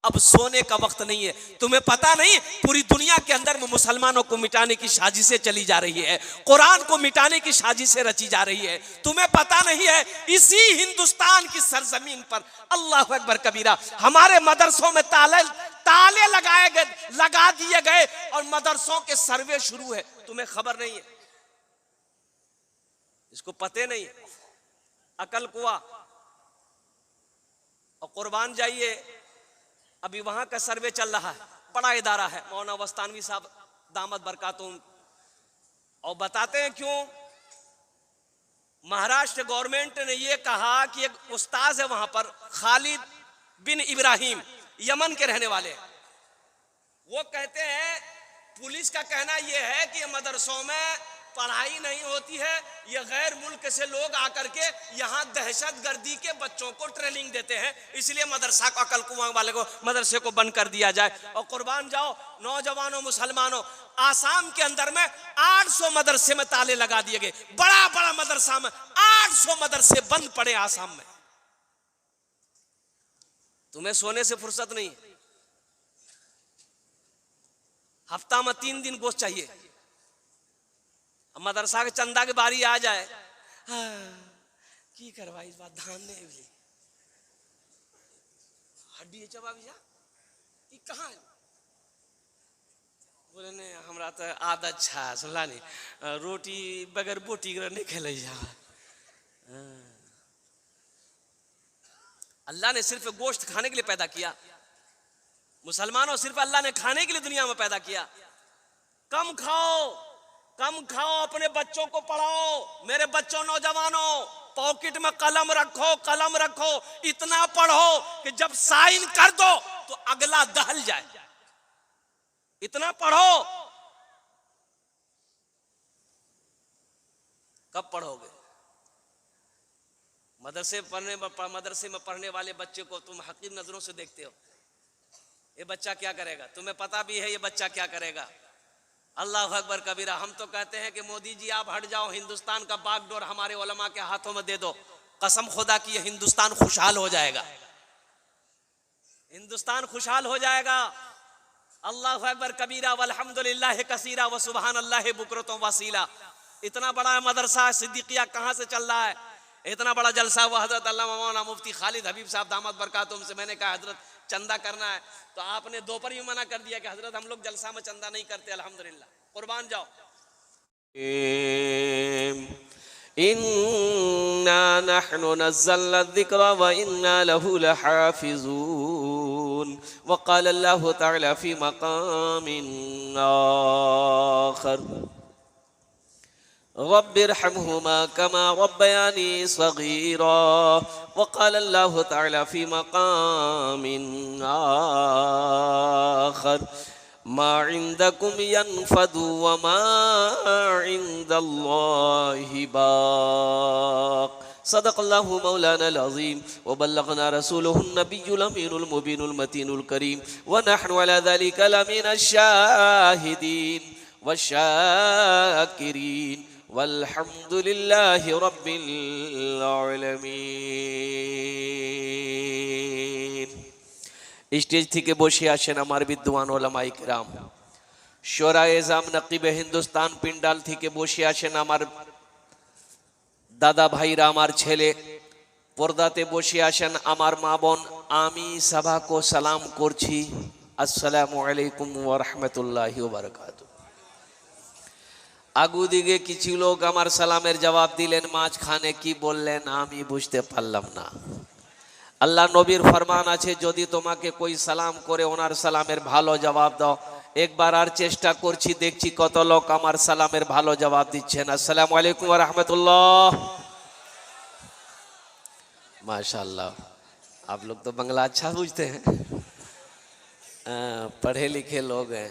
अब सोने का वक्त नहीं है। तुम्हें पता नहीं पूरी दुनिया के अंदर में मुसलमानों को मिटाने की साजिशें चली जा रही है, कुरान को मिटाने की साजिशें रची जा रही है। तुम्हें पता नहीं है इसी हिंदुस्तान की सरजमीन पर, अल्लाह अकबर कबीरा, हमारे मदरसों में ताले लगाए गए, लगा दिए गए और मदरसों के सर्वे शुरू है। तुम्हें खबर नहीं है, इसको पते नहीं। अकल कुआ और कुर्बान जाइए, अभी वहां का सर्वे चल रहा है, बड़ा इदारा है, मौलाना वस्तानवी साहब दामद बरकातुम, और बताते हैं क्यों। महाराष्ट्र गवर्नमेंट ने यह कहा कि एक उस्ताद है वहां पर, खालिद बिन इब्राहिम, यमन के रहने वाले, वो कहते हैं पुलिस का कहना यह है कि मदरसों में पढ़ाई नहीं होती है, ये गैर मुल्क से लोग आकर के यहाँ दहशतगर्दी के बच्चों को ट्रेनिंग देते हैं, इसलिए मदरसा को, अकल कुआं वाले को, मदरसे को बंद कर दिया जाए। और कुर्बान जाओ नौजवानों मुसलमानों, आसाम के अंदर में 800 मदरसे में ताले लगा दिए गए, बड़ा बड़ा मदरसा में 800 मदरसे बंद पड़े आसाम में। तुम्हें सोने से फुर्सत नहीं, हफ्ता में 3 दिन गोश्त चाहिए, मदरसा के चंदा के बारी आ जाए, की करवा इस बात धान नहीं भी हड्डी चबा भी जा, ये कहाँ है? बोले ने हमरा तो आदत छा सुनला नहीं, रोटी बगैर बोटी नहीं खेले जा। अल्लाह ने सिर्फ गोश्त खाने के लिए पैदा किया, मुसलमानों सिर्फ अल्लाह ने खाने के लिए दुनिया में पैदा किया। कम खाओ, कम खाओ, अपने बच्चों को पढ़ाओ। मेरे बच्चों नौजवानों, पॉकेट में कलम रखो, कलम रखो, इतना पढ़ो कि जब साइन कर दो तो अगला दहल जाए, इतना पढ़ो। कब पढ़ोगे? मदरसे में पढ़ने वाले बच्चे को तुम हकीम नजरों से देखते हो, ये बच्चा क्या करेगा? तुम्हें पता भी है ये बच्चा क्या करेगा। अल्लाह अकबर कबीरा। हम तो कहते हैं कि मोदी जी आप हट जाओ, हिंदुस्तान का बागडोर हमारे उलमा के हाथों में दे दो, कसम खुदा की ये हिंदुस्तान खुशहाल हो जाएगा, हिंदुस्तान खुशहाल हो जाएगा। अल्लाह अकबर कबीरा वल्हम्दुलिल्लाह कसीरा व सुबहान अल्लाह बुकरतुम वसीला। इतना बड़ा मदरसा सिद्दीकिया कहाँ से चल रहा है, इतना बड़ा जलसा हुआ। हजरत अल्लामा मौलाना मुफ्ती खालिद हबीब साहब दामद बरकातुम से मैंने कहा हजरत चंदा करना है, तो आपने दोपहर ही मना कर दिया कि हजरत हम लोग जलसा में चंदा नहीं करते। अल्हम्दुलिल्लाह, कुर्बान जाओ। इन्ना नहनु नज़्ज़लना ज़िक्रा व इन्ना लहु लहाफ़िज़ून व क़ाल अल्लाहु तआला फ़ी मक़ामिन आख़र रब्बिरहमहुमा कमा रब्बयानी सगीरा व क़ाल अल्लाहु तआला फ़ी मक़ामिन आख़र मा इंदकुम यनफदु व मा इंदल्लाहि बाक़। सदक़ल्लाहु मौलाना अज़ीम व बल्लगना रसूलुहुन नबियुल अमीनुल मुबीनुल मतीनुल करीम व नहनु अला ज़ालिका लमिनश शाहिदीन व शाकिरीन वल्हम्दुलिल्लाहि रब्बिल आलमीन। स्टेज থেকে বসে আসেন আমার বিদ্বান ওলামায়ে কেরাম, শোরায়ে এজাম নকিবে হিন্দুস্তান পিন্ডাল থেকে বসে আসেন আমার দাদা ভাইরা, আমার ছেলে পর্দাতে বসে আসেন আমার মা বোন। আমি সবাইকে সালাম করছি, আসসালামু আলাইকুম ওয়া রাহমাতুল্লাহি ওয়া বারাকাতুহু। আগু দিকে কিছু লোক আমার সালামের জবাব দিলেন, মাঝখানে কি বললেন আমি বুঝতে পারলাম না। আল্লাহ নবীর ফরমান আছে, যদি তোমাকে কোই সালাম করে ওনার সালামের ভালো জবাব দাও। একবার আর চেষ্টা করছি, দেখছি কত লোক আমার সালামের ভালো জবাব দিচ্ছেন। আসসালামু আলাইকুম ওয়া রাহমাতুল্লাহ। माशाअल्लाह, आप लोग तो बंगला अच्छा पूछते हैं, पढ़े लिखे लोग हैं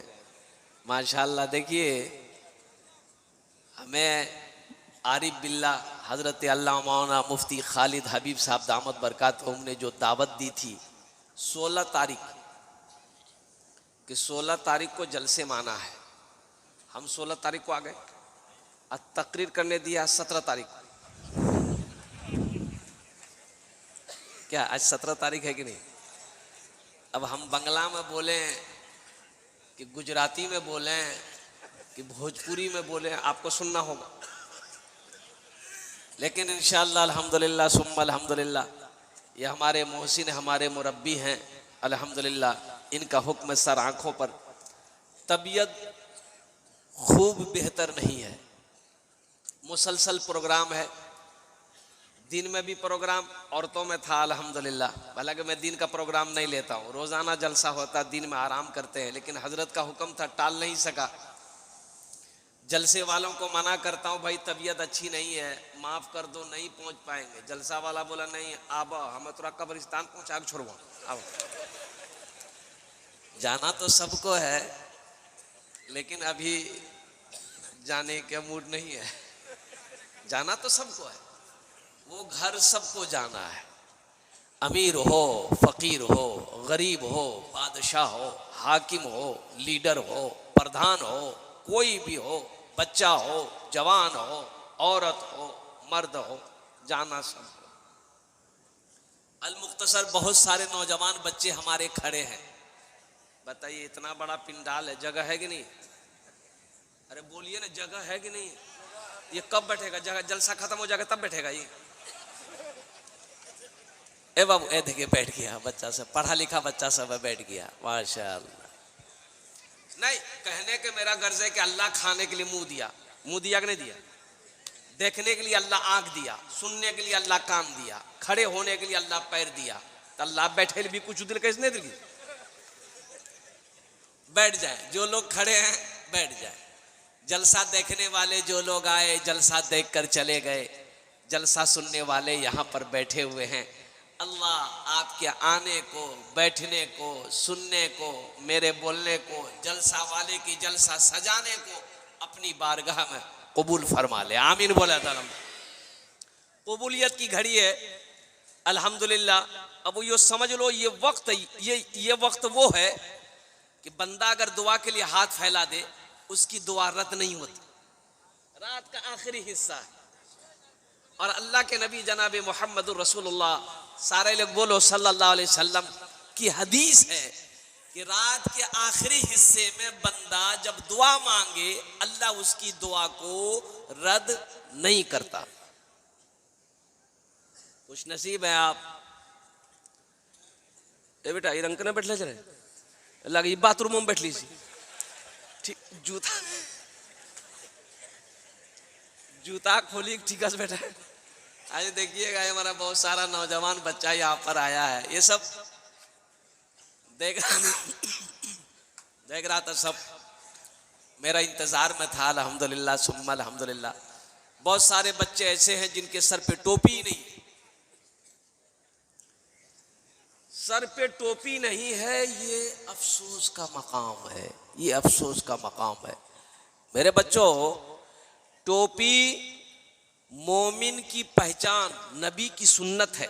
माशाअल्लाह। देखिए हमें आरिफ बिल्ला हज़रत अल्लामा मौलाना मुफ्ती खालिद हबीब साहब दामद बरकातुहुम ने जो दावत दी थी 16 तारीख कि 16 तारीख को जलसे माना है, हम 16 तारीख को आ गए, आज तकरीर करने दिया 17 तारीख को। क्या आज 17 तारीख है कि नहीं? अब हम बंगला में बोलें कि गुजराती में बोलें कि भोजपुरी में बोलें, आपको सुनना होगा। लेकिन इंशाअल्लाह अल्हम्दुलिल्लाह सुम्मा अल्हम्दुलिल्लाह, ये हमारे मोहसिन हमारे मुरब्बी हैं अल्हम्दुलिल्लाह, इनका हुक्म सर आँखों पर। तबीयत खूब बेहतर नहीं है, मुसलसल प्रोग्राम है, दिन में भी प्रोग्राम औरतों में था अल्हम्दुलिल्लाह। हालांकि मैं दिन का प्रोग्राम नहीं लेता हूँ, रोज़ाना जलसा होता, दिन में आराम करते हैं, लेकिन हजरत का हुक्म था, टाल नहीं सका। जलसे वालों को मना करता हूँ, भाई तबीयत अच्छी नहीं है, माफ़ कर दो, नहीं पहुँच पाएंगे। जलसा वाला बोला नहीं आब हमें थोड़ा कब्रिस्तान पहुँचा के छोड़वा, अब जाना तो सबको है, लेकिन अभी जाने का मूड नहीं है। जाना तो सबको है, वो घर सबको जाना है, अमीर हो, फकीर हो, गरीब हो, बादशाह हो, हाकिम हो, लीडर हो, प्रधान हो, कोई भी हो, बच्चा हो, जवान हो, औरत हो, मर्द हो, जाना सबको। अल-मुख्तसर बहुत सारे नौजवान बच्चे हमारे खड़े हैं। बताइए इतना बड़ा पिंडाल है, जगह है कि नहीं? अरे बोलिए ना, जगह है कि नहीं? ये कब बैठेगा? जगह जलसा खत्म हो जाएगा तब बैठेगा ये। ए बाबू, ए देखिए बैठ गया बच्चा सब, पढ़ा लिखा बच्चा सब बैठ गया, माशाअल्लाह। नहीं कहने के मेरा गर्ज है कि अल्लाह खाने के लिए मुंह दिया, मुंह दिया कि नहीं दिया? देखने के लिए अल्लाह आंख दिया, सुनने के लिए अल्लाह कान दिया, खड़े होने के लिए अल्लाह पैर दिया, तो अल्लाह बैठे भी कुछ दिल कैसे नहीं दिल? बैठ जाए जो लोग खड़े हैं, बैठ जाए। जलसा देखने वाले जो लोग आए, जलसा देखकर चले गए, जलसा सुनने वाले यहाँ पर बैठे हुए हैं। अल्लाह आपके आने को, बैठने को, सुनने को, मेरे बोलने को, जलसा वाले की जलसा सजाने को अपनी बारगाह में कबूल फरमा ले, आमीन बोला था। कबूलियत की घड़ी है अल्हम्दुलिल्लाह। अब ये समझ लो, ये वक्त, ये वक्त वो है कि बंदा अगर दुआ के लिए हाथ फैला दे, उसकी दुआ रद्द नहीं होती। रात का आखिरी हिस्सा है और अल्लाह के नबी जनाब मोहम्मद रसूलुल्लाह, सारे लोग बोलो सल्लल्लाहु अलैहि वसल्लम की हदीस है कि रात के आखिरी हिस्से में बंदा जब दुआ मांगे, अल्लाह उसकी दुआ को रद्द नहीं करता। खुश नसीब है आप। ए बेटा, ये रंग ने बैठ ले चले लगे बाथरूम में बैठ ली सी, ठीक, जूता खोली ठीक से बैठा है। आज देखिएगा हमारा बहुत सारा नौजवान बच्चा यहाँ पर आया है, ये सब देख रहा था, सब मेरा इंतजार में था अल्हम्दुलिल्लाह सुम्मा अल्हम्दुलिल्लाह। बहुत सारे बच्चे ऐसे हैं जिनके सर पे टोपी ही नहीं, सर पे टोपी नहीं है। ये अफसोस का मकाम है, ये अफसोस का मकाम है मेरे बच्चों। टोपी मोमिन की पहचान, नबी की सुन्नत है।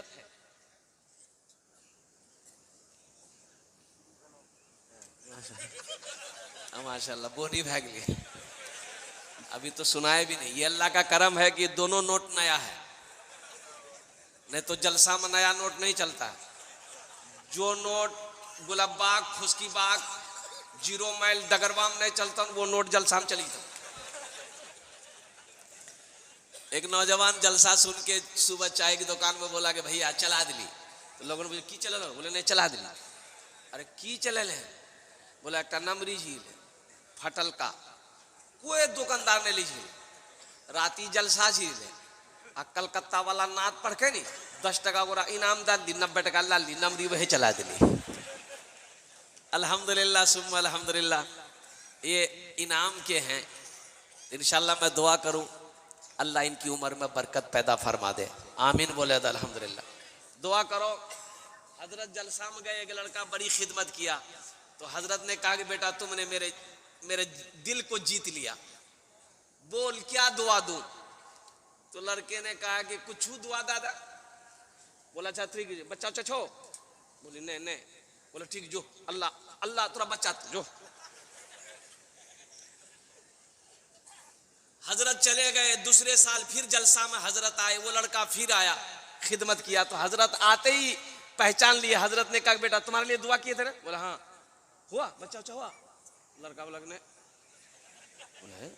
माशाल्लाह बोनी भाग गई, अभी तो सुनाए भी नहीं। ये अल्लाह का करम है कि दोनों नोट नया है, नहीं तो जलसा में नया नोट नहीं चलता। जो नोट गुलाबबाग, खुशकीबाग, 0 माइल डगरवा में नहीं चलता, वो नोट जलसा में चली था। एक नौजवान जलसा सुन के सुबह चाय की दुकान में बोला कि भैया चला दिली, तो लोगों ने बोले की चला लो, बोले नहीं चला दिली। अरे की चले ले? बोला एक नमरी झील फटल का, कोई दुकानदार ने ली झील, राती जलसा झील है। कलकत्ता वाला नात पढ़ के नहीं 10 टका गोरा इनाम डाल दी, 90 टका लाल दी, नमरी वही चला दिली। अल्हम्दुलिल्लाह सुम्मा अल्हम्दुलिल्लाह, ये इनाम के हैं। इंशाल्लाह मैं दुआ करूं अल्लाह इनकी उम्र में बरकत पैदा फरमा दे, आमीन बोले अल्हम्दुलिल्लाह। दुआ करो। हजरत जलसा में गए, एक लड़का बड़ी खिदमत किया, तो हजरत ने कहा कि बेटा तुमने मेरे दिल को जीत लिया, बोल क्या दुआ दूं? तो लड़के ने कहा कि कुछ दुआ दादा। बोला अच्छा ठीक है, बच्चा छो? बोली नहीं नहीं। बोला ठीक, जो अल्लाह अल्लाह तेरा बच्चा जो। हजरत चले गए। दूसरे साल फिर जलसा में हजरत आए, वो लड़का फिर आया, खिदमत किया। तो हजरत आते ही पहचान लिया। हजरत ने कहा बेटा तुम्हारे लिए दुआ किए थे ना? बोला हाँ। हुआ बच्चा अच्छा हुआ? लड़का बोला नहीं,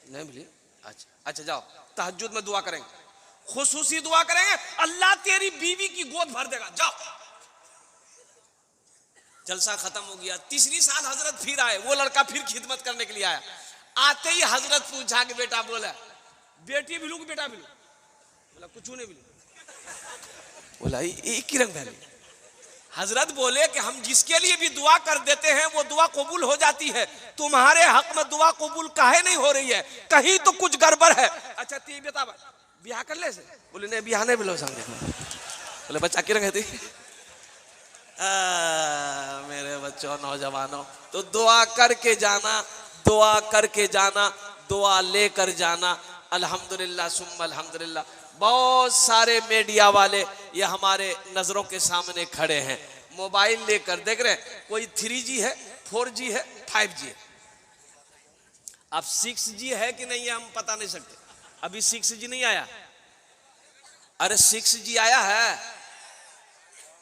नहीं मिली। अच्छा जाओ तहज्जुद में दुआ करेंगे, खुसूसी दुआ करेंगे, अल्लाह तेरी बीवी की गोद भर देगा, जाओ। जलसा खत्म हो गया। तीसरी साल हजरत फिर आए, वो लड़का फिर खिदमत करने के लिए आया। आते ही हजरत पूछा कि बेटा, बोला बेटी मिलू कि बेटा मिलू? बोला कुछ नहीं मिलू। बोला एक ही रंग भैली। हजरत बोले कि हम जिसके लिए भी दुआ कर देते हैं वो दुआ कबूल हो जाती है, तुम्हारे हक में दुआ कबूल काहे नहीं हो रही है? कहीं तो कुछ गड़बड़ है। अच्छा ती बता ब्याह कर ले से? बोले नहीं ब्याह नहीं बोलो समझे। बोले बच्चा की रंग है? मेरे बच्चों नौजवानों, तो दुआ करके जाना, दुआ करके जाना, दुआ लेकर जाना। अल्हम्दुलिल्लाह सुम्मा अल्हम्दुलिल्लाह। बहुत सारे मीडिया वाले ये हमारे नजरों के सामने खड़े हैं, मोबाइल लेकर देख रहे हैं। कोई 3G है, 4G है, 5G है। अब 6G है कि नहीं हम पता नहीं सकते, अभी 6G नहीं आया। अरे 6G आया है,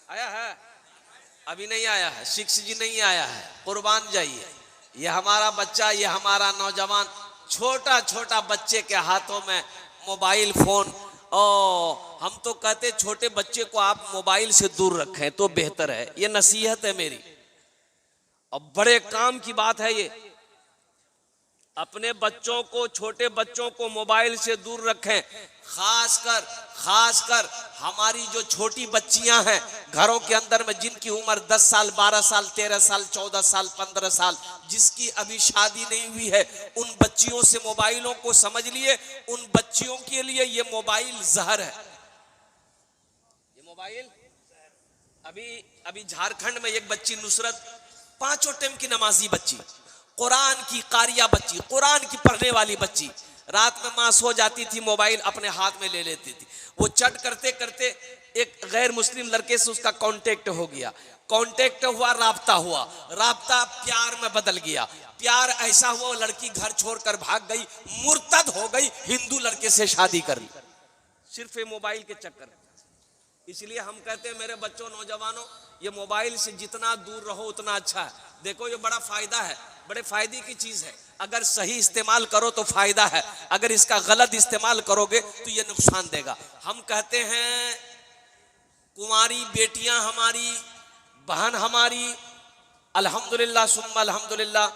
आया है? अभी नहीं आया है, 6G नहीं आया है। कुर्बान जाइए। ये हमारा बच्चा, ये हमारा नौजवान, छोटा छोटा बच्चे के हाथों में मोबाइल फोन। हम तो कहते छोटे बच्चे को आप मोबाइल से दूर रखें तो बेहतर है, ये नसीहत है मेरी। अब बड़े काम की बात है ये, अपने बच्चों को, छोटे बच्चों को मोबाइल से दूर रखें। खासकर हमारी जो छोटी बच्चियां हैं घरों के अंदर में, जिनकी उम्र 10 साल, 12 साल, 13 साल, 14 साल, 15 साल, जिसकी अभी शादी नहीं हुई है, उन बच्चियों से मोबाइलों को समझ लिए। उन बच्चियों के लिए ये मोबाइल जहर है। ये मोबाइल अभी झारखंड में एक बच्ची नुसरत, 5 टाइम की नमाजी बच्ची, कुरान की कारिया बच्ची, कुरान की पढ़ने वाली बच्ची, रात में मां सो जाती थी, मोबाइल अपने हाथ में ले लेती थी। वो चट करते करते एक गैर मुस्लिम लड़के से उसका कांटेक्ट हो गया, कांटेक्ट हुआ, राब्ता हुआ, राब्ता प्यार में बदल गया, प्यार ऐसा हुआ लड़की घर छोड़कर भाग गई, मुर्तद हो गई, हिंदू लड़के से शादी कर ली, सिर्फ ये मोबाइल के चक्कर। इसलिए हम कहते हैं मेरे बच्चों, नौजवानों, ये मोबाइल से जितना दूर रहो उतना अच्छा है। देखो ये बड़ा फायदा है, बड़े फायदे की चीज है। अगर सही इस्तेमाल करो तो फायदा है, अगर इसका गलत इस्तेमाल करोगे तो ये नुकसान देगा। हम कहते हैं कुंवारी बेटियां हमारी, बहन हमारी, अल्हम्दुलिल्लाह सुम्मा अल्हम्दुलिल्लाह,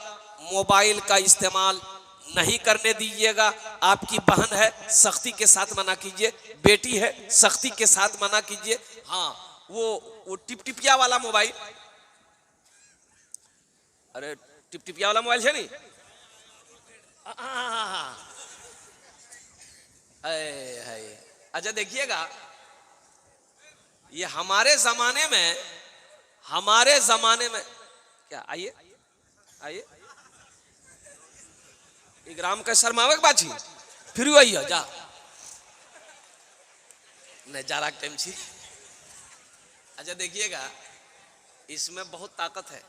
मोबाइल का इस्तेमाल नहीं करने दीजिएगा। आपकी बहन है, सख्ती के साथ मना कीजिए, बेटी है, सख्ती के साथ मना कीजिए। हाँ वो टिपटिपिया वाला मोबाइल, अरे टिपटिपिया वाला मोबाइल है नहीं, अच्छा देखिएगा, ये हमारे जमाने में क्या, आइए आइए ग्राम का शर्मावक बाजी फिर वही हो जा नहीं जा रहा टाइम छी। अच्छा देखिएगा, इसमें बहुत ताकत है,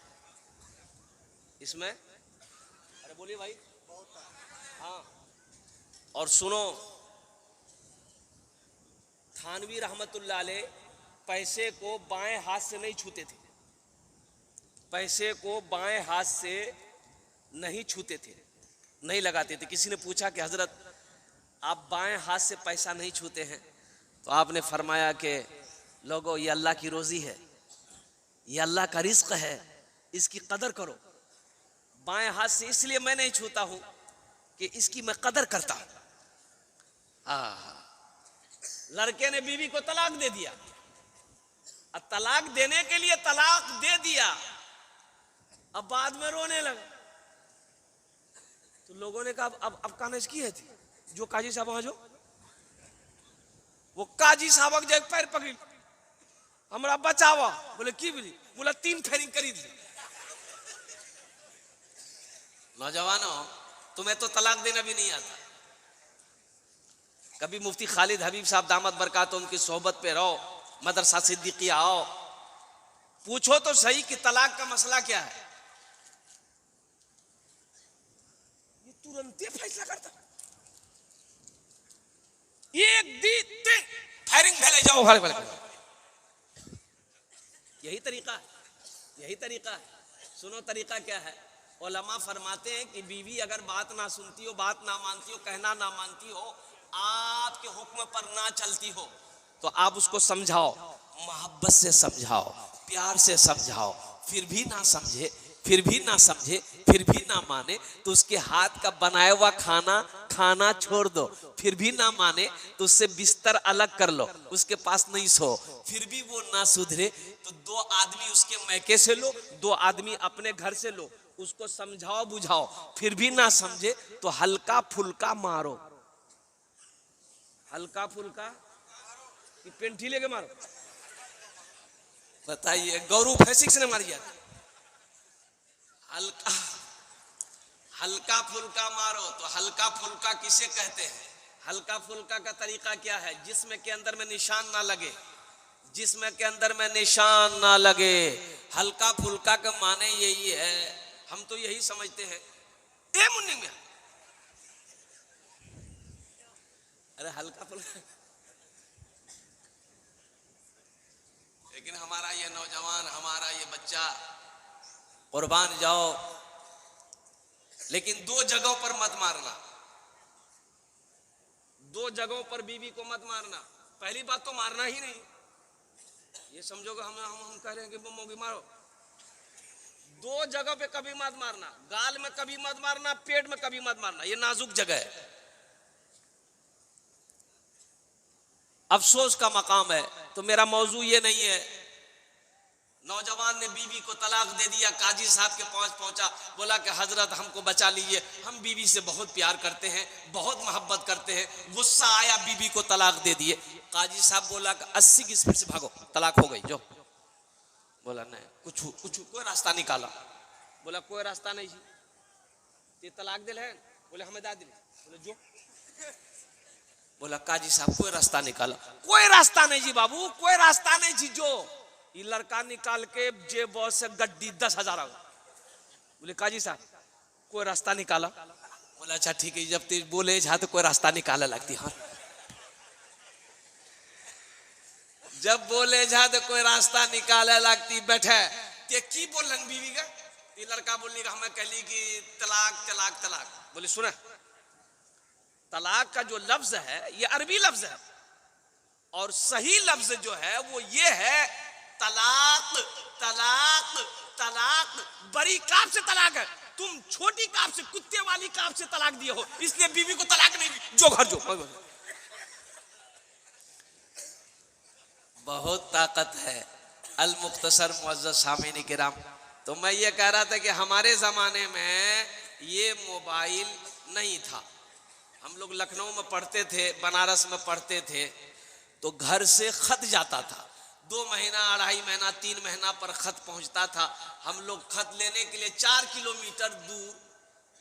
इसमें, अरे बोलिए भाई। हाँ और सुनो, थानवी रहमतुल्लाह अलैह पैसे को बाएं हाथ से नहीं छूते थे, पैसे को बाएं हाथ से नहीं छूते थे, नहीं लगाते थे। किसी ने पूछा कि हजरत आप बाएं हाथ से पैसा नहीं छूते हैं, तो आपने फरमाया कि लोगों ये अल्लाह की रोजी है, ये अल्लाह का रिज्क है, इसकी कदर करो। बाएं हाथ से इसलिए मैं नहीं छूता हूं कि इसकी मैं कदर करता हूं। लड़के ने बीवी को तलाक दे दिया, अब तलाक देने के लिए तलाक दे दिया, अब बाद में रोने लगा, तो लोगों ने कहा अब कानज की है थी जो काजी साहब वहां, जो वो काजी साहब जो पैर पकड़ी, हमरा बचावा, बोले की बोली, बोला 3 फेरिंग खरीद ली। नौजवानों तुम्हें तो तलाक देना भी नहीं आता। कभी मुफ्ती खालिद हबीब साहब दामद बरकात उनकी सोहबत पे रहो, मदरसा सिद्दीकिया आओ, पूछो तो सही कि तलाक का मसला क्या है, ये तुरंत फैसला करता, एक दी फायरिंग फैले जाओ, यही तरीका है, यही तरीका है। सुनो तरीका क्या है। उलमा फरमाते हैं कि बीवी अगर बात ना सुनती हो, बात ना मानती हो, कहना ना मानती हो, आपके हुक्म पर ना चलती हो, तो आप उसको समझाओ, मोहब्बत से समझाओ, प्यार से समझाओ, फिर भी ना समझे, फिर भी ना समझे, फिर भी ना माने, तो उसके हाथ का बनाया हुआ खाना खाना छोड़ दो। फिर भी ना माने तो उससे बिस्तर अलग कर लो, उसके पास नहीं सो। फिर भी वो ना सुधरे तो 2 आदमी उसके मैके से लो, 2 आदमी अपने घर से लो, उसको समझाओ बुझाओ। फिर भी ना समझे तो हल्का फुल्का मारो। हल्का फुल्का कि पेंठी लेके मारो? बताइए, गौरू फैसिक से मारिए। हल्का हल्का फुल्का मारो। तो हल्का फुल्का किसे कहते हैं? हल्का फुल्का का तरीका क्या है? जिस्म के अंदर में निशान ना लगे, जिस्म के अंदर में निशान ना लगे। हल्का फुल्का का माने यही है, हम तो यही समझते हैं। ए मुन्नी में अरे हल्का फुल्का, लेकिन हमारा ये नौजवान, हमारा ये बच्चा, कुर्बान जाओ, लेकिन 2 जगहों पर मत मारना। 2 जगहों पर बीवी को मत मारना। पहली बात तो मारना ही नहीं, ये समझोगे हम कह रहे हैं कि मोगी मारो। 2 जगह पे कभी मत मारना। गाल में कभी मत मारना, पेट में कभी मत मारना, ये नाजुक जगह है, अफसोस का मकाम है। तो मेरा मौजू ये नहीं है। नौजवान ने बीवी को तलाक दे दिया, काजी साहब के पास पहुंचा, बोला कि हजरत हमको बचा लीजिए, हम बीवी से बहुत प्यार करते हैं, बहुत मोहब्बत करते हैं। गुस्सा आया, बीवी को तलाक दे दिए। काजी साहब बोला कि 80 की स्पीड से भागो, तलाक हो गई, जो। बोला नहीं, कुछ कोई रास्ता निकाला। बोला कोई रास्ता नहीं जी, ये तलाक दिल है। बोले हमें दादी, बोले जो। बोला काजी साहब कोई रास्ता निकाला। कोई रास्ता नहीं जी बाबू, कोई रास्ता नहीं जी, जो। ये लड़का निकाल के जेब से गड्डी 10,000 आ। बोले काजी साहब कोई रास्ता निकाला। बोला अच्छा ठीक है, जब तेज बोले जा तो कोई रास्ता निकाला लगती। हाँ, जब बोले जा तो कोई रास्ता निकाले लगती। बैठे ते की बोलन बीवी का? ये लड़का बोलने का हमें कहली कि तलाक तलाक तलाक। बोले सुना, तलाक का जो लफ्ज है ये अरबी लफ्ज है, और सही लफ्ज जो है वो ये है तलाक तलाक तलाक। बड़ी काफ से तलाक है, तुम छोटी काफ से, कुत्ते वाली काफ से तलाक दिए हो, इसलिए बीवी को तलाक नहीं दी, जो घर जो। बहुत ताकत है। अल मुख्तसर मुअज़्ज़ज़ सामीन किराम, तो मैं ये कह रहा था कि हमारे ज़माने में ये मोबाइल नहीं था। हम लोग लखनऊ में पढ़ते थे, बनारस में पढ़ते थे, तो घर से खत जाता था। 2 महीना, 2.5 महीना, 3 महीना पर खत पहुंचता था। हम लोग खत लेने के लिए 4 किलोमीटर दूर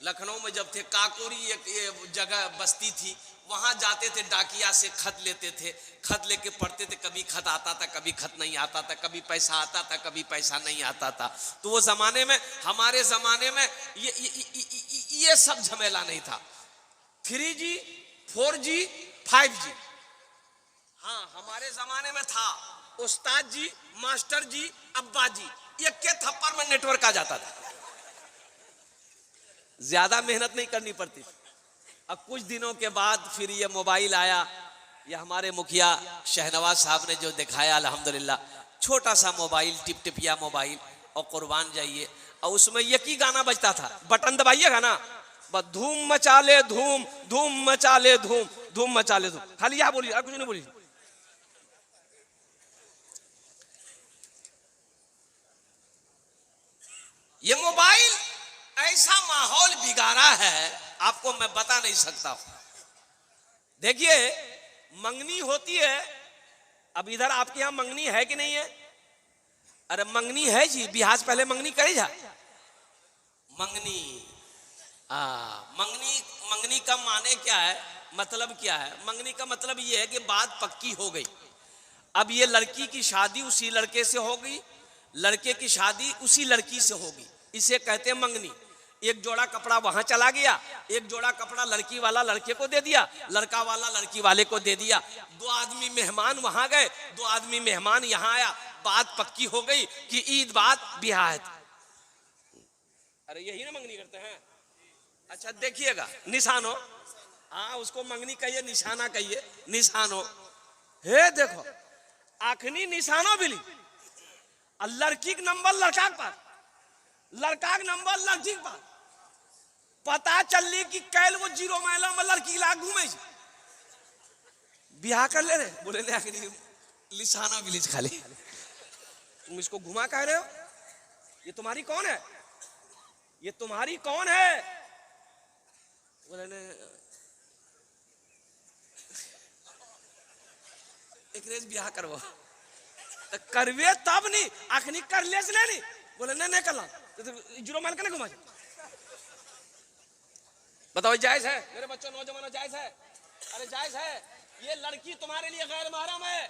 लखनऊ में जब थे, काकोरी एक जगह बस्ती थी, वहां जाते थे, डाकिया से खत लेते थे। खत लेके पढ़ते थे, कभी खत आता था, कभी खत नहीं आता था, कभी पैसा आता था, कभी पैसा नहीं आता था। तो वो जमाने में, हमारे जमाने में ये सब झमेला नहीं था। 3G 4G 5G, हाँ हमारे जमाने में था। उस्ताद जी, मास्टर जी, अब्बा जी, एक के थप्पड़ में नेटवर्क आ जाता था, ज्यादा मेहनत नहीं करनी पड़ती। अब कुछ दिनों के बाद फिर ये मोबाइल आया। ये हमारे मुखिया शहनवाज साहब ने जो दिखाया, अल्हम्दुलिल्लाह, छोटा सा मोबाइल, टिप टिपिया मोबाइल, और कुर्बान जाइए, और उसमें एक ही गाना बजता था, बटन दबाइएगा ना, बस धूम मचा ले धूम, धूम मचा ले धूम, धूम मचा ले धूम, खाली यह बोलिए, कुछ नहीं बोलिए। ये मोबाइल ऐसा माहौल बिगाड़ा है, आपको मैं बता नहीं सकता। देखिए, मंगनी होती है। अब इधर आपके यहां मंगनी है कि नहीं है? अरे मंगनी है जी, बिहार से पहले मंगनी करे जा। मंगनी, मंगनी का माने क्या है, मतलब क्या है? मंगनी का मतलब ये है कि बात पक्की हो गई। अब ये लड़की की शादी उसी लड़के से होगी, लड़के की शादी उसी लड़की से होगी, इसे कहते हैं मंगनी। एक जोड़ा कपड़ा वहां चला गया, एक जोड़ा कपड़ा लड़की वाला लड़के को दे दिया, लड़का वाला लड़की वाले को दे दिया। 2 आदमी मेहमान वहां गए, 2 आदमी मेहमान यहाँ आया, बात पक्की हो गई कि ईद बाद ब्याह है। अरे यही ना मंगनी करते हैं। अच्छा देखिएगा, निशानो, हाँ उसको मंगनी कहिए, निशाना कहिए, निशानो। हे देखो आखनी निशानो बिली, लड़की के नंबर लड़का के पास, लड़का के नंबर लड़की के पास। पता चलली कि कैल वो 0 माइल में लड़की ला घूमे, ब्याह कर ले रहे। बोले ले आखिरी निशाना बिलीज खाली, तुम इसको घुमा कह रहे हो? ये तुम्हारी कौन है? ये तुम्हारी कौन है? बोले ने एक रेज ब्याह करवो। तो करवे तब नहीं, आखनी कर ले से नहीं। बोले नहीं करना, तो 0 माइल का नहीं घुमा। बताओ जायज है मेरे बच्चों, नौजवानों, जायज है? अरे जायज है। ये लड़की तुम्हारे लिए गैर महरम है,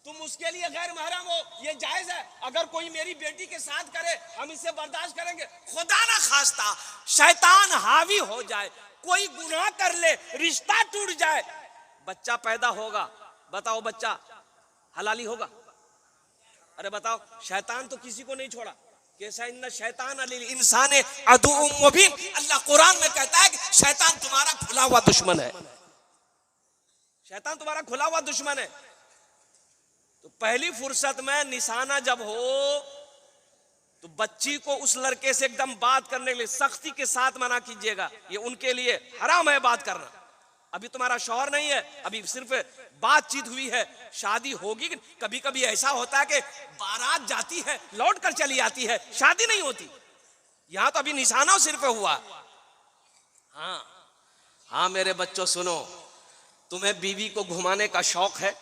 तुम उसके लिए गैर महरम हो, ये जायज है? अगर कोई मेरी बेटी के साथ करे हम इसे बर्दाश्त करेंगे? खुदा ना खास्ता शैतान हावी हो जाए, कोई गुनाह कर ले, रिश्ता टूट जाए, बच्चा पैदा होगा, बताओ बच्चा हलाली होगा? अरे बताओ, शैतान तो किसी को नहीं छोड़ा। कैसा इन्ना शैतान अलिल इंसान अदुउम मुबीन, अल्लाह कुरान में कहता है कि शैतान तुम्हारा खुला हुआ दुश्मन है, शैतान तुम्हारा खुला हुआ दुश्मन है। तो पहली फुर्सत में निशाना जब हो तो बच्ची को उस लड़के से एकदम बात करने के लिए सख्ती के साथ मना कीजिएगा, ये उनके लिए हराम है बात करना। अभी तुम्हारा शौहर नहीं है, अभी सिर्फ बातचीत हुई है, शादी होगी। कभी कभी ऐसा होता है कि बारात जाती है लौट कर चली आती है, शादी नहीं होती। यहां तो अभी निशाना सिर्फ हुआ। हाँ मेरे बच्चों सुनो, तुम्हें बीवी को घुमाने का शौक है,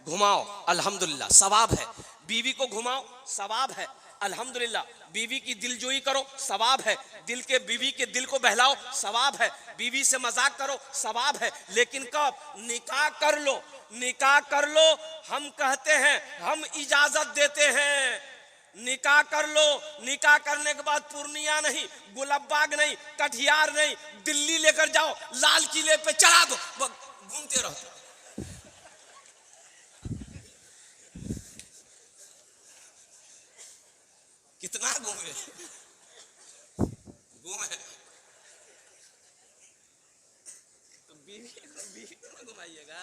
घुमाओ, अल्हम्दुलिल्लाह सवाब है। बीवी को घुमाओ, सवाब है, अल्हम्दुलिल्लाह। बीवी की दिलजोई करो, सवाब है। बीवी के दिल को बहलाओ, सवाब है। बीवी से मजाक करो, सवाब है। लेकिन कब? निकाह कर लो, निकाह कर लो। हम कहते हैं, हम इजाजत देते हैं, निकाह कर लो। निकाह करने के बाद पूर्णिया नहीं, गुलाबबाग नहीं, कटिहार नहीं, दिल्ली लेकर जाओ, लाल किले पे चढ़ा दो, घूमते रहो। कितना घूमे तो बीवी को ना घुमाइएगा,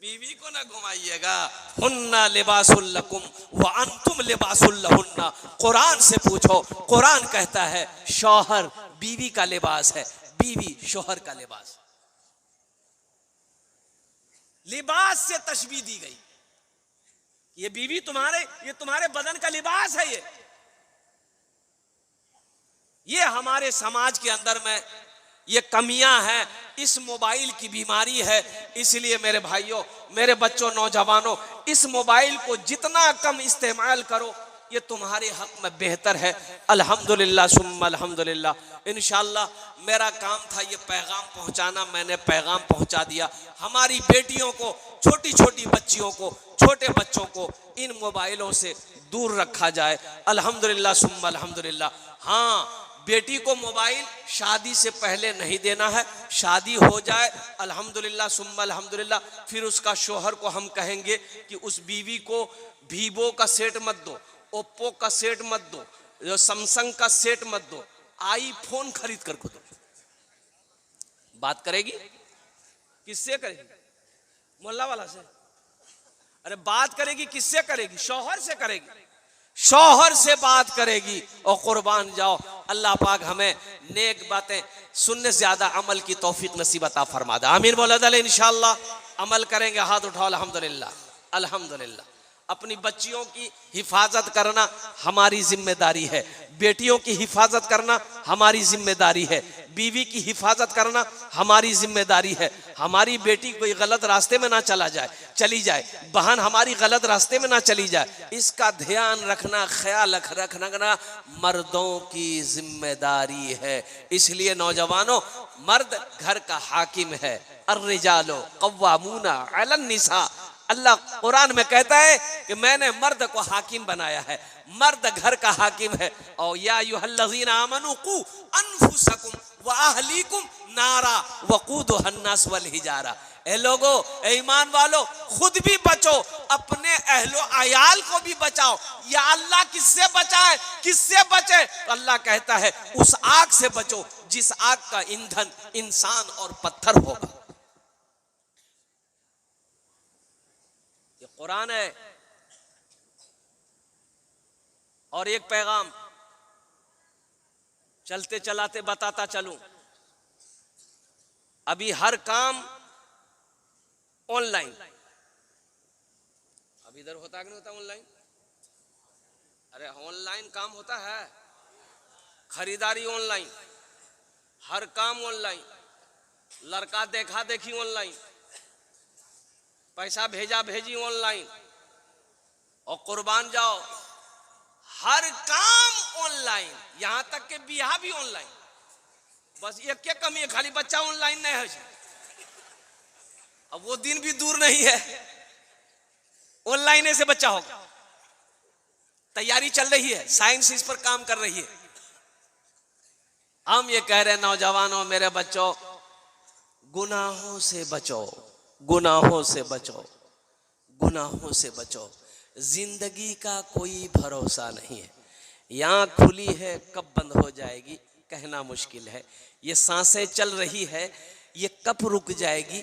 बीवी को ना घुमाइएगा। हुन्ना लिबासुल लकुम व अंतुम लिबासुल लहुन्ना। कुरान से पूछो, कुरान कहता है शौहर बीवी का लिबास है, बीवी शौहर का लिबास। लिबास से तशबीह दी गई, ये बीवी ये तुम्हारे बदन का लिबास है। ये हमारे समाज के अंदर में ये कमियां हैं, इस मोबाइल की बीमारी है। इसलिए मेरे भाइयों, मेरे बच्चों, नौजवानों, इस मोबाइल को जितना कम इस्तेमाल करो ये तुम्हारे हक में बेहतर है। अल्हम्दुलिल्लाह सुम्मा अल्हम्दुलिल्लाह। इंशाअल्लाह मेरा काम था ये पैगाम पहुंचाना, मैंने पैगाम पहुंचा दिया। हमारी बेटियों को, छोटी छोटी बच्चियों को, छोटे बच्चों को इन मोबाइलों से दूर रखा जाए। अल्हम्दुलिल्लाह सुम्मा अल्हम्दुलिल्लाह। हाँ, बेटी को मोबाइल शादी से पहले नहीं देना है, शादी हो जाए अल्हम्दुलिल्लाह सुम्मा अल्हम्दुलिल्लाह, फिर उसका शौहर को हम कहेंगे कि उस बीवी को वीवो का सेट मत दो, ओप्पो का सेट मत दो, सैमसंग का सेट मत दो, आईफोन खरीद कर को दो। बात करेगी किससे करेगी? मोहल्ला वाला से? अरे बात करेगी किससे करेगी? शौहर से करेगी, शौहर से बात करेगी। और कुर्बान जाओ, अल्लाह पाक हमें नेक बातें सुनने से ज्यादा अमल की तौफीक नसीब अता फरमा दे। आमीन बोला दले। इंशाअल्लाह अमल करेंगे, हाथ उठाओ। अल्हम्दुलिल्लाह अल्हम्दुलिल्लाह। अपनी बच्चियों की हिफाजत करना हमारी जिम्मेदारी है, बेटियों की हिफाजत करना हमारी जिम्मेदारी है, बीवी की हिफाजत करना हमारी जिम्मेदारी है। हमारी बेटी कोई गलत रास्ते में ना चली जाए, बहन हमारी गलत रास्ते में ना चली जाए, इसका ध्यान रखना, ख्याल रखना मर्दों की जिम्मेदारी है। इसलिए नौजवानों, मर्द घर का हाकिम है। अर्रिजालो कव्वामूना अलन्निसा। अल्लाह कुरान में कहता है कि मैंने मर्द को हाकिम बनाया है, मर्द घर का हाकिम है। और या अय्युहल्लज़ीना आमनू कू अनफुसकुम व अहलीकुम नारा वक़ूदुहा अन्नास वल हिजारा। ए लोगो, ए ईमान वालो, खुद भी बचो, अपने अहलो अयाल को भी बचाओ। या अल्लाह किससे बचाए, किससे बचे? तो अल्लाह कहता है उस आग से बचो जिस आग का ईंधन इंसान और पत्थर होगा। ये कुरान है। और एक पैगाम चलते चलाते बताता चलूं, अभी हर काम ऑनलाइन। अब इधर होता है कि नहीं होता ऑनलाइन? अरे ऑनलाइन काम होता है, खरीदारी ऑनलाइन, हर काम ऑनलाइन, लड़का देखा देखी ऑनलाइन, पैसा भेजा भेजी ऑनलाइन, और कुर्बान जाओ, हर काम ऑनलाइन, यहां तक के बियाह भी ऑनलाइन। बस एक क्या कमी है, खाली बच्चा ऑनलाइन नहीं है। अब वो दिन भी दूर नहीं है, ऑनलाइन से बच्चा होगा। तैयारी चल रही है, साइंस इस पर काम कर रही है। हम ये कह रहे हैं नौजवानों, मेरे बच्चों, गुनाहों से बचो, गुनाहों से बचो, गुनाहों से बचो। जिंदगी का कोई भरोसा नहीं है। यहाँ खुली है, कब बंद हो जाएगी कहना मुश्किल है। ये सांसें चल रही है, ये कब रुक जाएगी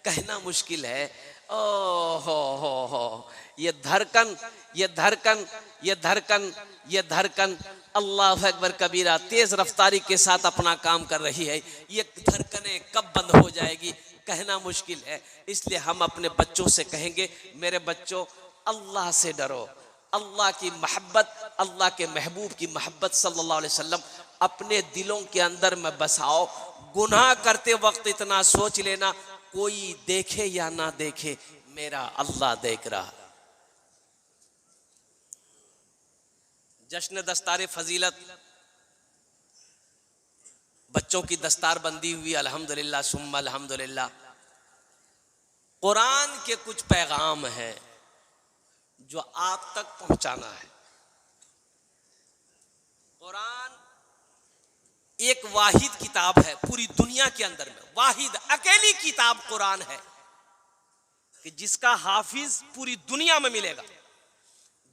कहना मुश्किल है। ओ हो, ये धड़कन, ये धड़कन, ये धड़कन, ये धड़कन अल्लाह अकबर कबीरा तेज रफ्तारी के साथ अपना काम कर रही है। ये धड़कनें कब बंद हो जाएगी कहना मुश्किल है। इसलिए हम अपने बच्चों से कहेंगे, मेरे बच्चों, अल्लाह से डरो, अल्लाह की मोहब्बत, अल्लाह के महबूब की मोहब्बत सल्लल्लाहु अलैहि वसल्लम अपने दिलों के अंदर में बसाओ। गुनाह करते वक्त इतना सोच लेना, कोई देखे या ना देखे, मेरा अल्लाह देख रहा। जश्न दस्तार फजीलत, बच्चों की दस्तार बंदी हुई, अल्हम्दुलिल्लाह सुम्मा अल्हम्दुलिल्लाह। कुरान के कुछ पैगाम हैं जो आप तक पहुंचाना है। कुरान एक वाहिद किताब है पूरी दुनिया के अंदर में, वाहिद अकेली किताब कुरान है कि जिसका हाफिज पूरी दुनिया में मिलेगा।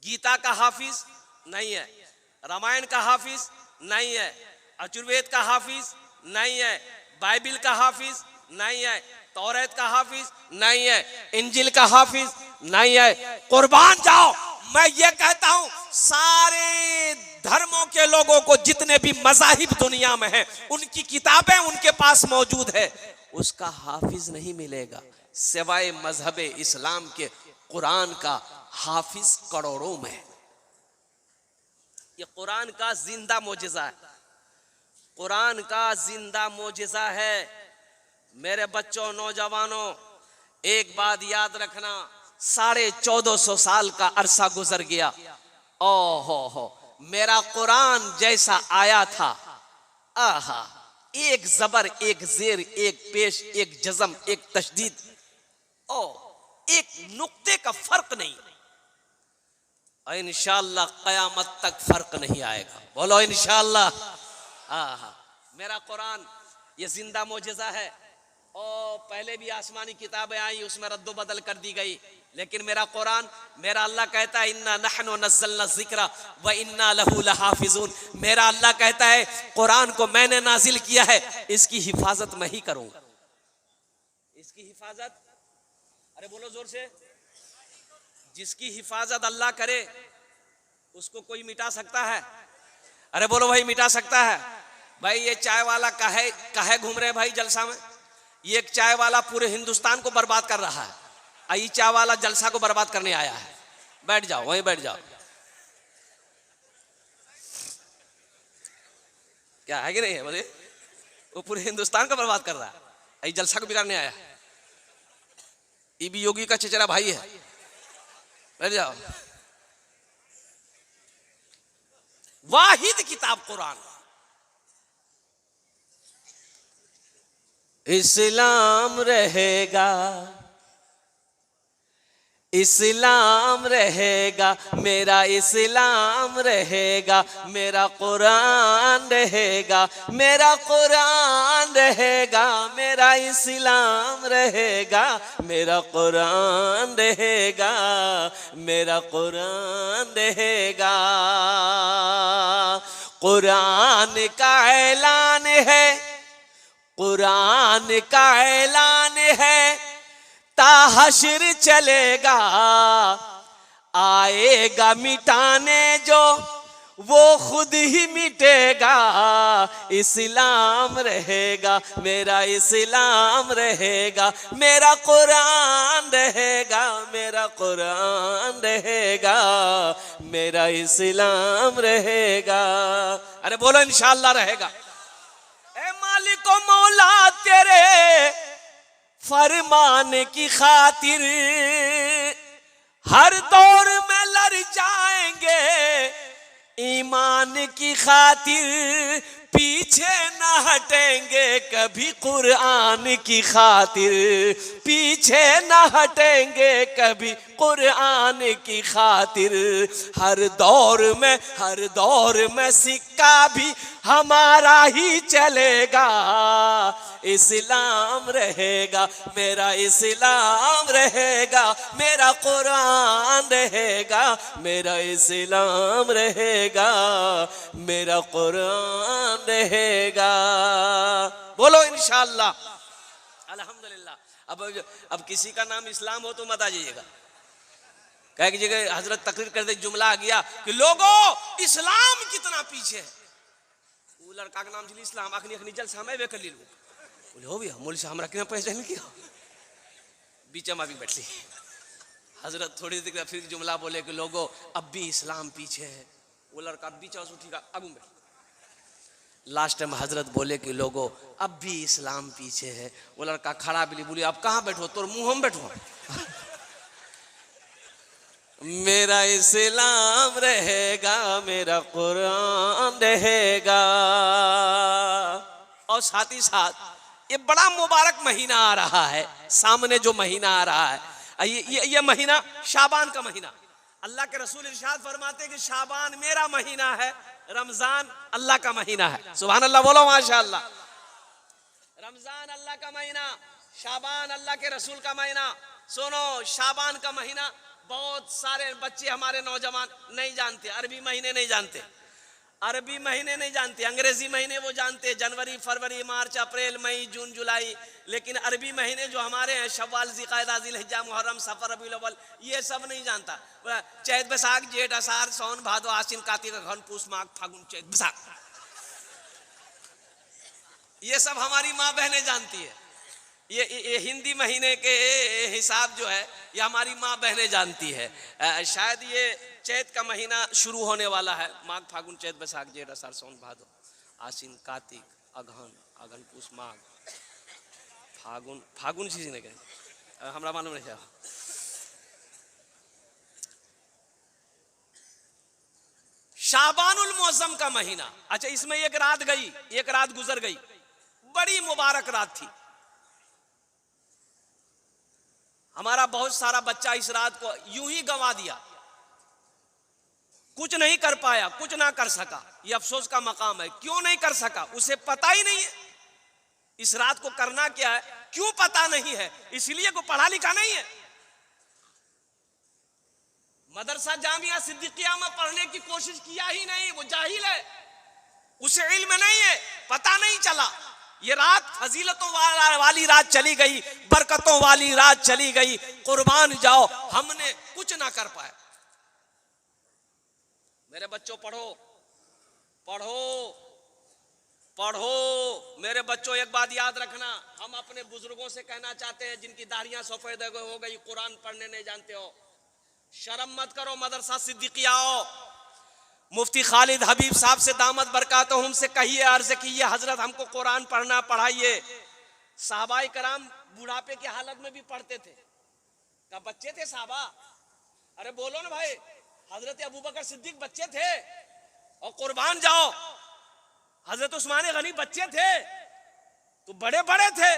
गीता का हाफिज नहीं है, रामायण का हाफिज नहीं है, अजुर्वेद का हाफिज नहीं है, बाइबिल का हाफिज नहीं है, तौरात का हाफिज नहीं है, इंजिल का हाफिज नहीं है। कुर्बान जाओ, मैं ये कहता हूं, सारे धर्मों के लोगों को, जितने भी मज़ाहिब दुनिया में हैं, उनकी किताबें उनके पास मौजूद है, उसका हाफिज नहीं मिलेगा सिवाय मजहब इस्लाम के। कुरान का हाफिज करोड़ों में। ये कुरान का जिंदा मोजिजा है, कुरान का जिंदा मोजिजा है। मेरे बच्चों, नौजवानों, एक बात याद रखना, 1450 साल का अरसा गुजर गया। ओ हो, मेरा कुरान जैसा आया था, आहा, एक जबर, एक जेर, एक पेश, एक जज़म, एक तशदीद, ओ एक नुक्ते का फर्क नहीं। और इंशाअल्लाह क़यामत तक फर्क नहीं आएगा। बोलो इंशाअल्लाह। आहा, मेरा कुरान ये जिंदा मोजिजा है। और पहले भी आसमानी किताबें आई, उसमें रद्दो बदल कर दी गई, लेकिन मेरा कुरान, मेरा अल्लाह कहता है इन्ना नहनु नज़्ज़लना ज़िक्रा व इन्ना लहू लहाफ़िज़ून। मेरा अल्लाह कहता है कुरान को मैंने नाजिल किया है, इसकी हिफाजत मैं ही करूंगा। इसकी हिफाजत, अरे बोलो जोर से, जिसकी हिफाजत अल्लाह करे उसको कोई मिटा सकता है? अरे बोलो भाई, मिटा सकता है? भाई ये चाय वाला काहे घूम रहे भाई जलसा में? ये एक चाय वाला पूरे हिंदुस्तान को बर्बाद कर रहा है, ये चाय वाला जलसा को बर्बाद करने आया है। बैठ जाओ, वहीं बैठ जाओ। क्या है कि नहीं है? बोले वो पूरे हिंदुस्तान को बर्बाद कर रहा है, ये जलसा को बिगाड़ने आया है। ये भी योगी का चचेरा भाई है। बैठ जाओ। वाहिद किताब कुरान, इस्लाम रहेगा, इस्लाम रहेगा मेरा, इस्लाम रहेगा, मेरा कुरान रहेगा, मेरा कुरान रहेगा, मेरा इस्लाम रहेगा, मेरा कुरान रहेगा, मेरा कुरान रहेगा। कुरान का ऐलान है, कुरान का ऐलान है, ताहशर चलेगा, आएगा मिटाने जो वो खुद ही मिटेगा। इस्लाम रहेगा मेरा, इस्लाम रहेगा, मेरा कुरान रहेगा, मेरा कुरान रहेगा, मेरा इस्लाम रहेगा। अरे बोलो इंशाअल्लाह रहेगा। ए मालिक ओ मौला तेरे फरमान की खातिर हर दौर में लड़ जाएंगे, ईमान की खातिर पीछे न हटेंगे कभी, कुरान की खातिर पीछे न हटेंगे कभी, कुरान की खातिर। हर दौर में सिक्का भी हमारा ही चलेगा। इस्लाम रहेगा मेरा, इस्लाम रहेगा, मेरा कुरान रहेगा, मेरा इस्लाम रहेगा, मेरा कुरान रहेगा। बोलो इंशाअल्लाह अल्हम्दुलिल्लाह। अब किसी का नाम इस्लाम हो तो मत आ जाइएगा, कह कीजिएगा हजरत तकरीर करते जुमला आ गया कि लोगों इस्लाम कितना पीछे है। वो लड़का का नाम इस्लाम अखनी अखनी जल समय वे कर ली लोग बोले हो भैया मोल से हमरा कितना पहचान किया, बीच में अभी बैठ ली। हजरत थोड़ी देर फिर जुमला बोले कि लोगों अब भी इस्लाम पीछे है। वो लड़का बीच में उठी आगू में, लास्ट टाइम हजरत बोले कि लोगों अब भी इस्लाम पीछे है। वो लड़का खड़ा भी बोली अब कहाँ बैठो, तोर मुंह हम बैठो। मेरा इस्लाम रहेगा, मेरा कुरान रहेगा। और साथ ही साथ ये बड़ा मुबारक महीना आ रहा है, सामने जो महीना आ रहा है ये महीना शाबान का महीना। अल्लाह के रसूल इरशाद फरमाते कि शाबान मेरा महीना है, रमजान अल्लाह का महीना है। सुभान अल्लाह बोलो माशाअल्लाह। रमजान अल्लाह का महीना, शाबान अल्लाह के रसूल का महीना। सुनो शाबान का महीना बहुत सारे बच्चे हमारे नौजवान नहीं जानते, अरबी महीने नहीं जानते, अरबी महीने नहीं जानते, अंग्रेजी महीने वो जानते, जनवरी फरवरी मार्च अप्रैल मई जून जुलाई, लेकिन अरबी महीने जो हमारे हैं शव्वाल ज़िलक़ादा ज़िलहिज्जा मुहर्रम सफ़र रबीउल अव्वल ये सब नहीं जानता। चैत बैसाख जेठ आषाढ़ सावन भादो आश्विन कार्तिक अगहन पूस माघ फागुन चैत बैसाख ये सब हमारी माँ बहनें जानती है। ये हिंदी महीने के हिसाब जो है ये हमारी माँ बहनें जानती है। शायद ये चैत का महीना शुरू होने वाला है, माघ फागुन चैत बैसाख जेठ आषाढ़ सावन भादो आश्विन कार्तिक अगहन अगहन पूस माघ फागुन फागुन चीज ने कहे हमरा मालूम नहीं है। शाबानुल मौसम का महीना, अच्छा इसमें एक रात गई, एक रात गुजर गई, बड़ी मुबारक रात थी। हमारा बहुत सारा बच्चा इस रात को यूं ही गंवा दिया, कुछ नहीं कर पाया, कुछ ना कर सका। ये अफसोस का मकाम है। क्यों नहीं कर सका? उसे पता ही नहीं है इस रात को करना क्या है। क्यों पता नहीं है? इसलिए को पढ़ा लिखा नहीं है। मदरसा जामिया सिद्दीकिया में पढ़ने की कोशिश किया ही नहीं, वो जाहिल है, उसे इल्म नहीं है, पता नहीं चला। ये रात फजीलतों वाली रात चली गई, बरकतों वाली रात चली गई। कुर्बान जाओ, हमने कुछ ना कर पाए। मेरे बच्चों पढ़ो पढ़ो पढ़ो। मेरे बच्चों एक बात याद रखना, हम अपने बुजुर्गों से कहना चाहते हैं जिनकी दाढ़ियां सफेद हो गई, कुरान पढ़ने नहीं जानते हो, शर्म मत करो, मदरसा सिद्दीकिया आओ। मुफ्ती खालिद हबीब साहब से दामत बरकातहुम से कहिए, अर्ज कीजिए हजरत हमको कुरान पढ़ना पढ़ाइए। साहबाए कराम बुढ़ापे की हालत में भी पढ़ते थे। क्या बच्चे थे साहबा? अरे बोलो ना भाई, हजरत अबू बकर सिद्दीक बच्चे थे। और कुर्बान जाओ, हजरत उस्मान गनी बच्चे थे तो बड़े बड़े थे।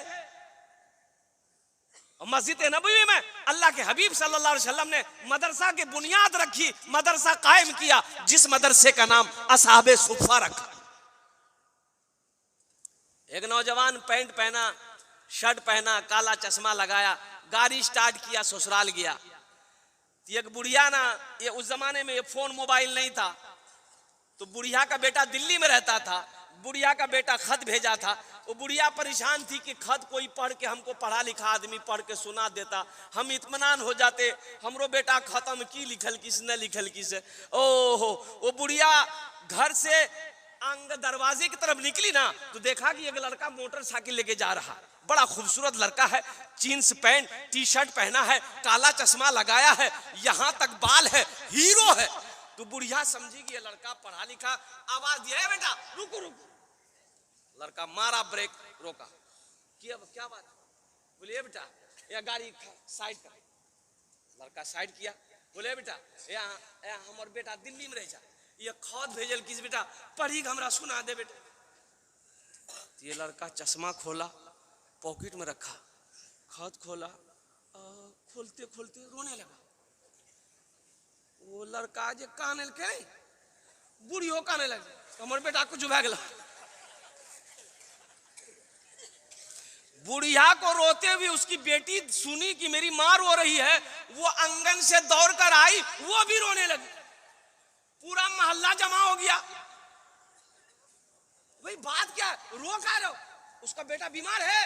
मस्जिद नबवी में अल्लाह के हबीब सल्लल्लाहु अलैहि वसल्लम ने मदरसा की बुनियाद रखी, मदरसा कायम किया, जिस मदरसे का नाम असहाबे सुफ़ा रखा। एक नौजवान पैंट पहना, शर्ट पहना, काला चश्मा लगाया, गाड़ी स्टार्ट किया, ससुराल गया। एक बुढ़िया ना, ये उस जमाने में ये फोन मोबाइल नहीं था, तो बुढ़िया का बेटा दिल्ली में रहता था, बुढ़िया का बेटा खत भेजा था। वो बुढ़िया परेशान थी कि खत कोई पढ़ के, हमको पढ़ा लिखा आदमी पढ़ के सुना देता, हम इत्मीनान हो जाते, हमरो बेटा खत्म की लिखल किस न लिखल किस। ओहो, वो बुढ़िया घर से अंग दरवाजे की तरफ निकली ना, तो देखा कि एक लड़का मोटरसाइकिल लेके जा रहा, बड़ा खूबसूरत लड़का है, जीन्स पैंट टी शर्ट पहना है, काला चश्मा लगाया है, यहाँ तक बाल है, हीरो है। तो बुढ़िया समझी कि ये लड़का पढ़ा लिखा। आवाज दिया, है बेटा रुको रुको। लड़का मारा ब्रेक, रोका, क्या बात, बोलिए बेटा या गाड़ी साइड कर। लड़का साइड किया, बोले बेटा यहाँ हमार बेटा दिल्ली में रह जा, ये खत भेजल किस बेटा, पढ़ी हमरा सुना दे बेटा। ये लड़का चश्मा खोला, पॉकेट में रखा, खत खोला, खोलते खोलते रोने लगा। वो लड़का जे काने के बुढ़ियो काने लगे, हमारे बेटा को जुबा गला। बुढ़िया को रोते हुए उसकी बेटी सुनी कि मेरी मां रो रही है, वो आंगन से दौड़ कर आई, वो भी रोने लगी। पूरा मोहल्ला जमा हो गया। भाई बात क्या है, रो क्या रहे हो, उसका बेटा बीमार है,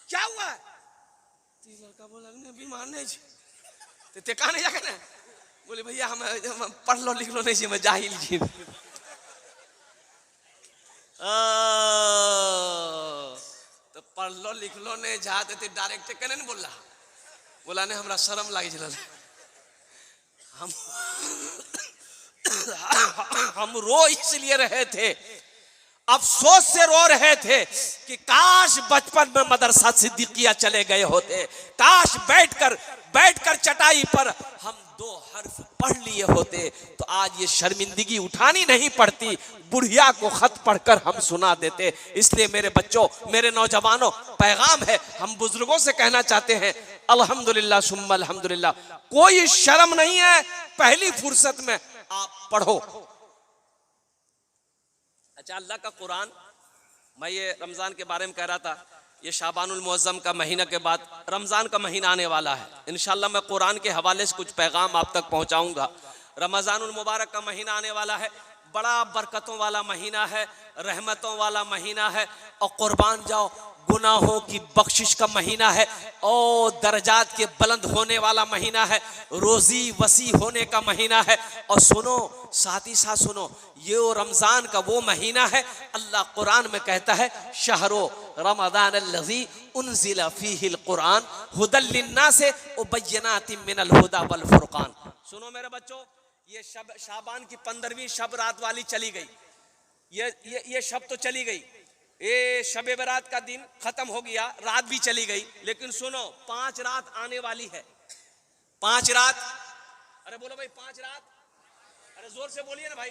क्या हुआ है? लड़का बोला नहीं बीमार नहीं, ते कहने जाके ना, बोले भैया हम पढ़ लो लिख लो नहीं, मैं जाहिल जी। तो पढ़ लो लिख लो नहीं जाते थे, डायरेक्ट कहने नहीं बोला, बोला नहीं हमरा शर्म लागे चल। हम रो इसलिए रहे थे, अफसोस से रो रहे थे कि काश बचपन में मदरसा सिद्दीकिया चले गए होते, काश बैठकर चटाई पर हम 2 हर्फ पढ़ लिए होते, तो आज ये शर्मिंदगी उठानी नहीं पड़ती, बुढ़िया को खत पढ़कर हम सुना देते। इसलिए मेरे बच्चों, मेरे नौजवानों, पैगाम है, हम बुजुर्गों से कहना चाहते हैं, अल्हम्दुलिल्लाह सुम्मा अल्हम्दुलिल्लाह, कोई शर्म नहीं है, पहली फुर्सत में आप पढ़ो। अच्छा, अल्लाह का कुरान, मैं ये रमज़ान के बारे में कह रहा था, ये शाबानुल मुअज़्ज़म का महीना के बाद रमज़ान का महीना आने वाला है। इंशाअल्लाह मैं कुरान के हवाले से कुछ पैगाम आप तक पहुंचाऊंगा। रमज़ानुल मुबारक का महीना आने वाला है, बड़ा बरकतों वाला महीना है, रहमतों वाला महीना है, और कुर्बान जाओ गुनाहों की बख्शिश का महीना है, और दर्जात के बुलंद होने वाला महीना है, रोजी वसी होने का महीना है। और सुनो, साथ ही साथ सुनो, ये रमजान का वो महीना है, अल्लाह कुरान में कहता है, शहरो रमज़ान अल्लज़ी उन्ज़िला फ़ीहिल कुरान हुदल लिन्नास व बय्यिनातिम मिनल हुदा वल फुरक़ान। सुनो मेरे बच्चों, ये शब शाबान की 15वीं शब रात वाली चली गई, ये शब तो चली गई, ये शबे बरात का दिन खत्म हो गया, रात भी चली गई, लेकिन सुनो 5 रात आने वाली है। 5 रात, अरे बोलो भाई 5 रात, अरे जोर से बोलिए ना भाई,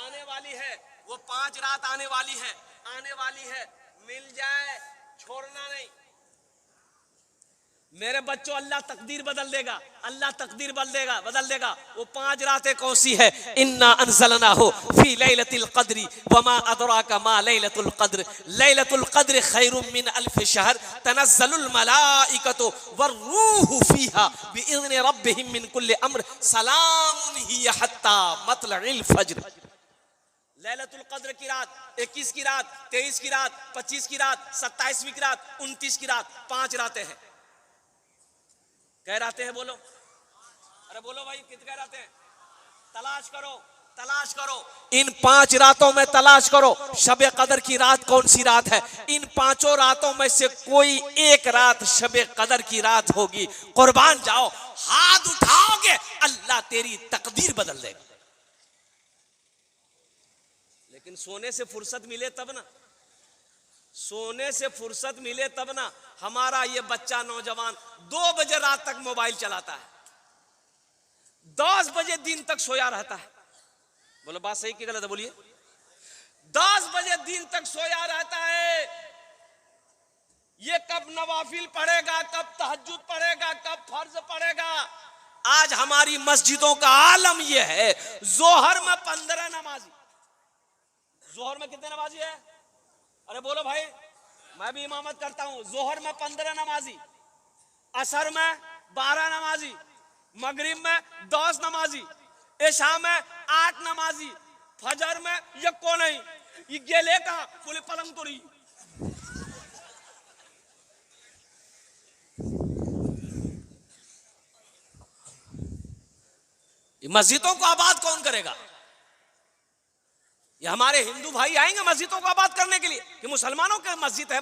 आने वाली है, वो 5 रात आने वाली है, आने वाली है, मिल जाए छोड़ना नहीं। मेरे बच्चों, अल्लाह तकदीर बदल देगा, अल्लाह तकदीर बदल देगा। वो 5 रातें कौन सी है? इन्ना अंज़लनाहु फी लैलतिल क़द्री वमा अदराका मा लैलतुल क़द्र लैलतुल क़द्र खैरुम मिन अल्फ़ि शहर तनज़्ज़लुल मलाइकतु वर्रूहु फ़ीहा बिइज़्नि रब्बिहिम मिन कुल्लि अम्र सलामुन हिय हत्ता मतलइल फ़ज्र। लैलतुल क़द्र की रात, 21 की रात, 23 की रात, 25 की रात, 27वीं की रात, 29 की रात, 5 रातें हैं। कह रातें हैं बोलो, अरे बोलो भाई कितने रातें हैं? तलाश करो, तलाश करो, इन 5 रातों में तलाश करो शबे कदर की रात कौन सी रात है। इन 5 रातों में से कोई एक रात शबे कदर की रात होगी। कुर्बान जाओ, हाथ उठाओगे अल्लाह तेरी तकदीर बदल देगा। लेकिन सोने से फुर्सत मिले तब ना, सोने से फुर्सत मिले तब ना। हमारा ये बच्चा नौजवान 2 बजे रात तक मोबाइल चलाता है, 10 बजे दिन तक सोया रहता है। बोलो बात सही कि गलत है? बोलिए। 10 बजे दिन तक सोया रहता है। ये कब नवाफिल पढ़ेगा, कब तहज्जुद पढ़ेगा, कब फर्ज पढ़ेगा। आज हमारी मस्जिदों का आलम यह है, जोहर में 15 नमाजी। जोहर में कितने नमाजी है? अरे बोलो भाई, मैं भी इमामत करता हूं। जोहर में 15 नमाजी, असर में 12 नमाजी, मगरिब में 10 नमाजी, इशा में 8 नमाजी, फजर में यक्को नहीं। ये गेले कहा? बोले पलंग तो रही। मस्जिदों को आबाद कौन करेगा? ये हमारे हिंदू भाई आएंगे मस्जिदों को आबाद करने के लिए कि मुसलमानों के मस्जिद है,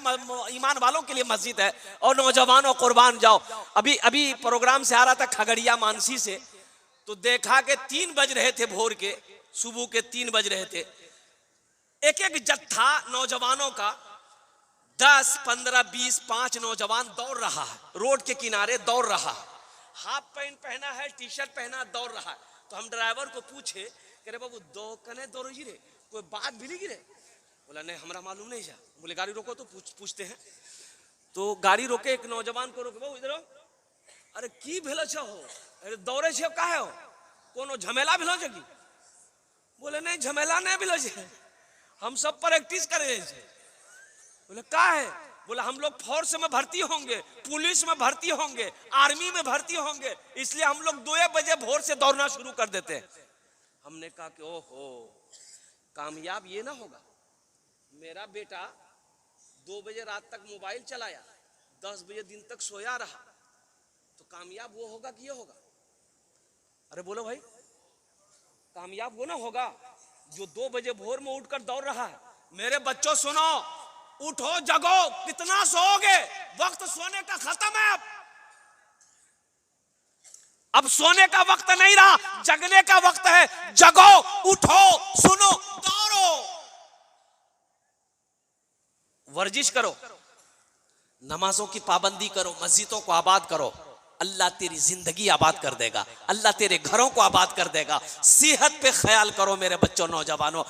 ईमान वालों के लिए मस्जिद है और नौजवानों कुर्बान जाओ। अभी प्रोग्राम से आ रहा था खगड़िया मानसी से, तो देखा कि 3 बज रहे थे भोर के, सुबह के 3 बज रहे थे। एक एक जत्था नौजवानों का 10, 15, 20, 5 नौजवान दौड़ रहा है, रोड के किनारे दौड़ रहा है, हाफ पैंट पहना है, टी शर्ट पहना, दौड़ रहा है। तो हम ड्राइवर को पूछे कि रे बाबू दो कने दौड़ जी रे, कोई बात भी नहीं गिरे? बोला नहीं हमरा मालूम नहीं जा। बोले गाड़ी रोको तो पूछते हैं। तो गाड़ी रोके, एक नौजवान को रोके, बाबू इधर आओ। अरे की भेलो छो हो? अरे दौड़े छे काहे हो? कोनो झमेला भेलो छे की? बोले नहीं झमेला नहीं भेलो छे, हम सब प्रैक्टिस करे छे। बोले का है? बोला हम लोग फोर्स में भर्ती होंगे, पुलिस में भर्ती होंगे, आर्मी में भर्ती होंगे, इसलिए हम लोग 2 बजे भोर से दौड़ना शुरू कर देते हैं। हमने कहा कि ओहो, कामयाब ये ना होगा, मेरा बेटा 2 बजे रात तक मोबाइल चलाया, 10 बजे दिन तक सोया रहा, तो कामयाब वो होगा कि ये होगा? अरे बोलो भाई, कामयाब वो ना होगा जो 2 बजे भोर में उठकर दौड़ रहा है। मेरे बच्चों सुनो, उठो जगो, कितना सोओगे? वक्त सोने का खत्म है। अब सोने का वक्त नहीं रहा, जगने का वक्त है। जगो, उठो, सुनो, दौड़ो, वर्जिश करो, नमाजों की पाबंदी करो, मस्जिदों को आबाद करो। अल्लाह तेरी जिंदगी आबाद कर देगा, अल्लाह तेरे घरों को आबाद कर देगा। सेहत पे ख्याल करो मेरे बच्चों, नौजवानों।